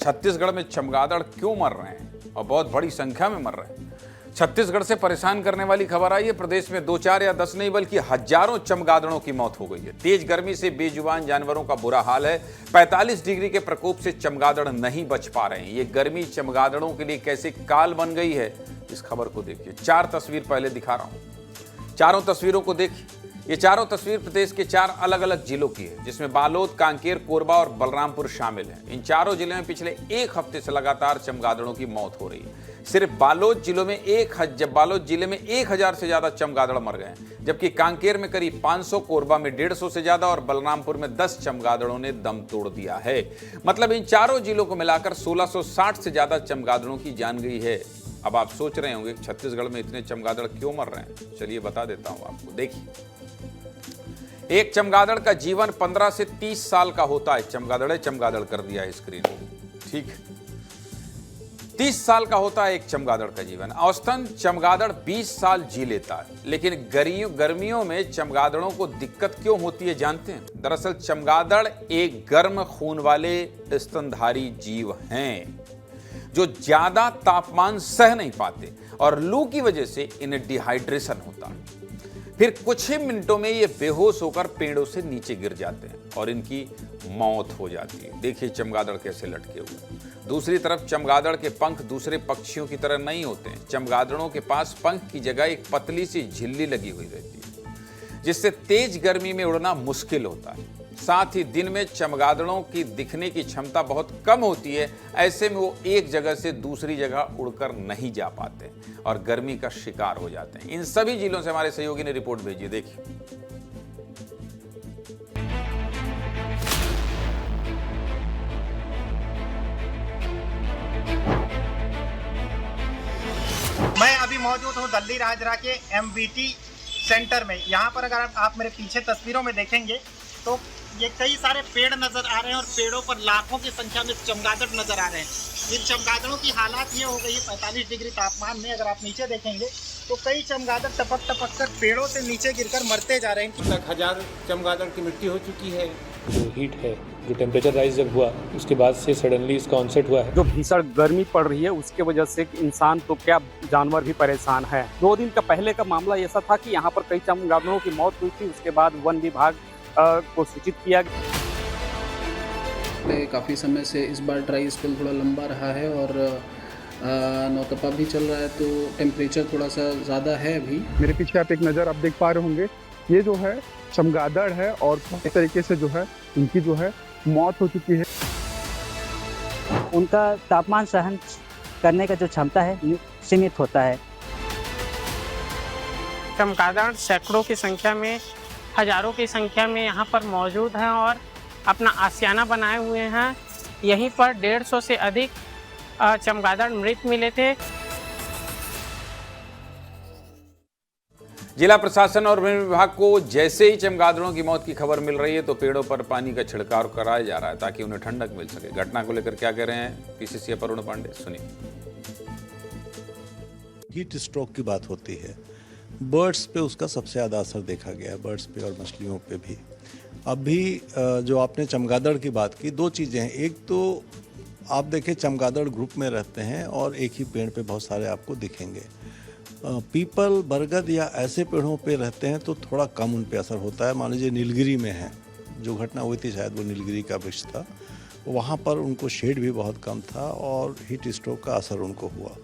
छत्तीसगढ़ में चमगादड़ क्यों मर रहे हैं और बहुत बड़ी संख्या में मर रहे हैं। छत्तीसगढ़ से परेशान करने वाली खबर आई है। प्रदेश में 2, 4 या 10 नहीं बल्कि हजारों चमगादड़ों की मौत हो गई है। तेज गर्मी से बेजुबान जानवरों का बुरा हाल है। 45 डिग्री के प्रकोप से चमगादड़ नहीं बच पा रहे हैं। ये गर्मी चमगादड़ों के लिए कैसे काल बन गई है, इस खबर को देखिए। 4 तस्वीर पहले दिखा रहा हूं, चारों तस्वीरों को देखिए। ये चारों तस्वीर प्रदेश के 4 अलग अलग जिलों की है, जिसमें बालोद, कांकेर, कोरबा और बलरामपुर शामिल हैं। इन चारों जिलों में पिछले 1 हफ्ते से लगातार चमगादड़ों की मौत हो रही है। सिर्फ बालोद जिले में 1000 से ज्यादा चमगादड़ मर गए हैं, जबकि कांकेर में करीब 500, कोरबा में 150 से ज्यादा और बलरामपुर में 10 चमगादड़ों ने दम तोड़ दिया है। मतलब इन चारों जिलों को मिलाकर 1660 से ज्यादा चमगादड़ों की जान गई है। अब आप सोच रहे होंगे छत्तीसगढ़ में इतने चमगादड़ क्यों मर रहे हैं। चलिए बता देता हूं आपको। देखिए, एक चमगादड़ का जीवन 15 से 30 साल का होता है। चमगादड़ कर दिया है स्क्रीन को, ठीक है। 30 साल का होता है एक चमगादड़ का जीवन। औसतन चमगादड़ 20 साल जी लेता है। लेकिन गर्मियों में चमगादड़ों को दिक्कत क्यों होती है जानते हैं? दरअसल चमगादड़ एक गर्म खून वाले स्तनधारी जीव हैं, जो ज्यादा तापमान सह नहीं पाते और लू की वजह से इन्हें डिहाइड्रेशन होता है। फिर कुछ ही मिनटों में ये बेहोश होकर पेड़ों से नीचे गिर जाते हैं और इनकी मौत हो जाती है। देखिए चमगादड़ कैसे लटके हुए। दूसरी तरफ चमगादड़ के पंख दूसरे पक्षियों की तरह नहीं होते हैं। चमगादड़ों के पास पंख की जगह एक पतली सी झिल्ली लगी हुई रहती है, जिससे तेज गर्मी में उड़ना मुश्किल होता है। साथ ही दिन में चमगादड़ों की दिखने की क्षमता बहुत कम होती है। ऐसे में वो एक जगह से दूसरी जगह उड़कर नहीं जा पाते और गर्मी का शिकार हो जाते हैं। इन सभी जिलों से हमारे सहयोगी ने रिपोर्ट भेजी है, देखिए। मैं अभी मौजूद हूँ दल्ली राजरा के MVT सेंटर में। यहाँ पर अगर आप मेरे पीछे तस्वीरों में देखेंगे तो ये कई सारे पेड़ नजर आ रहे हैं और पेड़ों पर लाखों की संख्या में चमगादड़ नजर आ रहे हैं। इन चमगादड़ों की हालात ये हो गई है 45 डिग्री तापमान में। अगर आप नीचे देखेंगे तो कई चमगादड़ टपक कर पेड़ों से नीचे गिरकर मरते जा रहे हैं। तक 1000 चमगादड़ की मृत्यु हो चुकी है। जो हीट है, जो टेम्परेचर राइज जब हुआ उसके बाद से सडनली इसका ऑनसेट हुआ है। जो भीषण गर्मी पड़ रही है उसके वजह से इंसान तो क्या जानवर भी परेशान है। 2 दिन का पहले का मामला ऐसा था कि यहाँ पर कई चमगादड़ों की मौत हुई थी। उसके बाद वन विभाग को सूचित किया गया। काफ़ी समय से इस बार ड्राई स्पेल थोड़ा लंबा रहा है और नौतपा भी चल रहा है, तो टेम्परेचर थोड़ा सा ज़्यादा है अभी। मेरे पीछे आप एक नज़र आप देख पा रहे होंगे, ये जो है चमगादड़ है और इस तरीके से जो है इनकी जो है मौत हो चुकी है। उनका तापमान सहन करने का जो क्षमता है सीमित होता है। चमगादड़ सैकड़ों की संख्या में, हजारों की संख्या में यहाँ पर मौजूद हैं और अपना आशियाना बनाए हुए हैं। यहीं पर 150 से अधिक चमगादड़ मृत मिले थे। जिला प्रशासन और वन विभाग को जैसे ही चमगादड़ों की मौत की खबर मिल रही है तो पेड़ों पर पानी का छिड़काव कराया जा रहा है ताकि उन्हें ठंडक मिल सके। घटना को लेकर क्या कह रहे हैं PCC अरुण पांडे, सुनिए। हीट स्ट्रोक की बात होती है, बर्ड्स पे उसका सबसे ज़्यादा असर देखा गया है, बर्ड्स पे और मछलियों पे भी। अभी जो आपने चमगादड़ की बात की, 2 चीज़ें हैं। एक तो आप देखें चमगादड़ ग्रुप में रहते हैं और एक ही पेड़ पे बहुत सारे आपको दिखेंगे। पीपल, बरगद या ऐसे पेड़ों पे रहते हैं तो थोड़ा कम उन पे असर होता है। मान लीजिए नीलगिरी में है, जो घटना हुई थी शायद वो नीलगिरी का वृक्ष था, वहाँ पर उनको शेड भी बहुत कम था और हीट स्ट्रोक का असर उनको हुआ।